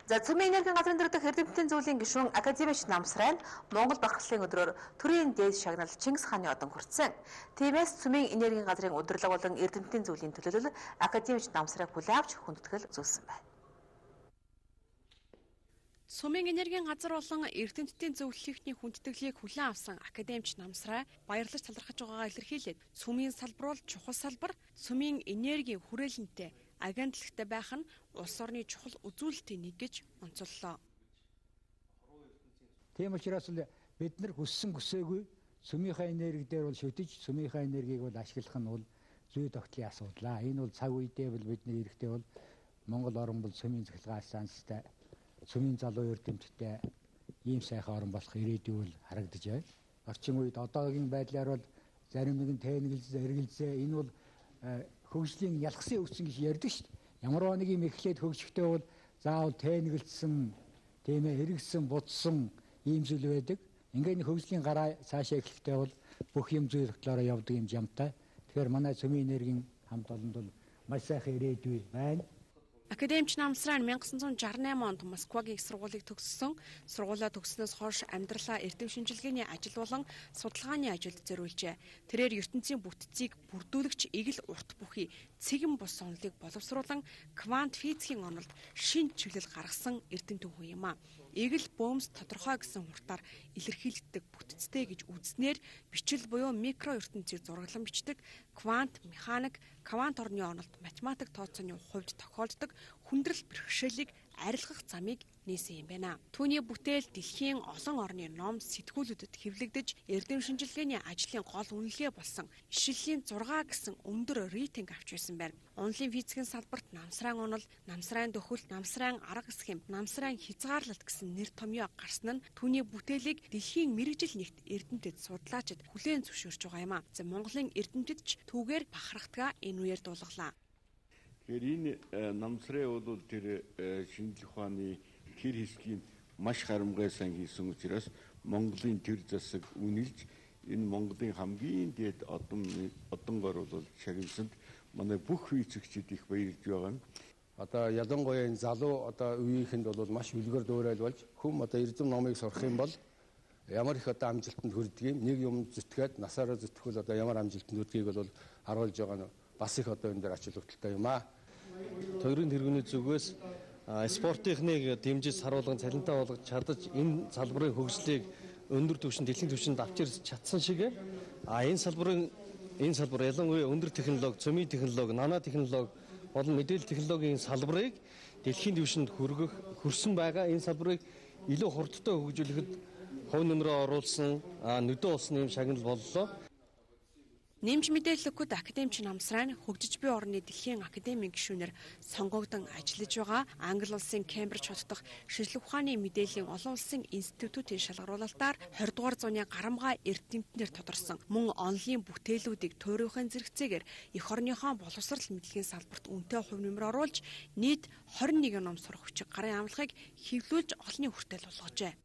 За цөмийн энергийн газрын дөрөвдөх эрдэмтдийн зөвлөлийн гишүүн академич Намсрайн Монгол багшлалын өдрөөр төрийн дээд шагнал Чингис хааны одон хүртсэн. Тиймээс цөмийн энергийн газрын удирдлага болон эрдэмтдийн зөвлөлийн төлөөлөл академич Намсрайг хүлээн авч хүндэтгэл үзүүлсэн байна. Цөмийн энергийн газар болон эрдэмтдийн зөвлөлийн хүндэтгэлийг хүлээн авсан академич Намсрай баярлаж талархаж байгаагаа илэрхийлээд цөмийн салбар бол чухал салбар, цөмийн энергийн хүрээлэнтэй агентлагтай байх нь улс орны чухал үзүүлэлтийн нэг гэж онцоллоо. Тийм учраас бид нар хүссэн хүсээгүй цөмийнхаа энерги дээр бол шүтэж, цөмийнхаа энергийг бол ашиглах нь бол зүй тогтлын асуудал. Энэ бол цаг үедээ бол бидний эрэхтэй бол Монгол орн бол цөмийн цахилгаан станцтай, цөмийн залуу эрдэмтдтэй ийм сайхан орн болох ирээдүй бол харагдаж байна. Орчин үед одоогийн байдлаар бол зарим нэгэн тэнэглэзээ, эргэлзээ энэ бол хөгжлийн ялхсан өвчин гэж ярьдаг шүү дээ. Ямар нэг юм эхлээд хөгжихдээ бол заавал тэнэглэсэн, тийм ээ, эргэсэн, будсан ийм зүйл байдаг. Ингээд хөгжлийн гараа цаашаа эхлэхдээ бол бүх юм зүй тогтлоороо явдаг юм жамтай. Тэгэхээр манай цөмийн энергийн хамт олонд бол маш сайхан ирээдүй байна. Академич Намсрайн 1968 онд Москвагийн их сургуулийг төгссөн. Сургуулаа төгснөөс хойш амьдралаа эрдэм шинжилгээний ажил болон судалгааны ажилд зориулжээ. Тэрээр ертөнцийн бүтцийг бүрдүүлэгч эгэл урт бүхий цэгэн бус онолыг боловсруулан квант физикийн онолд шинэ чиглэл гаргасан эрдэмтэн хүн юм а. Эгэл бөөмс тодорхой гэсэн хурдаар илэрхийлэгддэг бүтцтэй гэж үзнээр бичил буюу микро ертөнцийг зураглан бичдэг квант механик, квант орны онолд математик тооцооны хувьд тохиолддог хүндрэл бэрхшээлийг арилгах замыг нээсэн юм байна. Түүний бүтээл дэлхийн олон орны ном сэтгүүлүүдэд хэвлэгдэж эрдэм шинжилгээний ажлын гол үнэлгээ болсон ишлэлийн 6 гэсэн өндөр рейтинг авч байсан байна. Онлын физикийн салбарт Намсрайн онол, Намсрайн дөхөл, Намсрайн арга схем, Намсрайн хязгаарлалт гэсэн нэр томьёо гарсан нь түүний бүтээлийг дэлхийн мэргэжил нэгт эрдэмтэд судлаачид хүлээн зөвшөөрч байгаа юм а. За Монголын эрдэмтэд ч түүгээр бахархтгаа энэ үеэр дуулгалаа. Тэгэхээр энэ Намсрай бол тэр шинжлэх ухааны тэр хэсгийн маш харамгай сайн хийсэн учраас Монголын тэр засаг үнэлж энэ Монголын хамгийн дээд одонгоор бол шагналсанд манай бүх физикчид их баярлж байгаа юм. Одоо ялангуяа энэ залуу одоо үеийнхэнд бол маш үлгэр дуурайл болж хүм одоо эрдэм номыг сурах юм бол ямар их одоо амжилтанд хүрдэг юм. Нэг юм зүтгээд насаараа зүтгэл одоо ямар амжилтанд хүрдгийг бол харуулж байгаа нь бас их одоо энэ дээр ач холбогдолтой юм аа. Тойрын тэргүүний зүгээс спортынхныг дэмжиж харуулган цалинтай болгож чадаж энэ салбарын хөгжлийг өндөр түвшинд дэлхийн түвшинд авчирч чадсан шиг энэ салбар ялангуяа өндөр технологи, цөмийн технологи, нано технологи болон мэдээлэл технологийн салбарыг дэлхийн түвшинд хүрсэн байгаа. Энэ салбарыг илүү хурдтай хөгжүүлэхэд хувь нэмрээ оруулсан нүдэн улсын юм шагнал боллоо. Нэмж мэдээлэлгүй академич Намсрайн хөгжиж буй орны дэлхийн академийн гишүүнээр сонгогдсон ажиллаж байгаа Англи улсын Кембриж хот дахь шинжлэх ухааны мэдээллийн олон улсын институтийн шалгаруулалтаар 20 дугаар зууны гарамгай эрдэмтнээр тодорсон мөн онлын бүтээлүүдийг туйрынхын зэрэгцээгээр эх орныхон боловсрал мэдлэгийн салбарт үнэтэй хувь нэмэр оруулж нийт 21 ном сурах хүчиг гарын амлахыг хэвлүүлж олонний хүртэл болгожээ.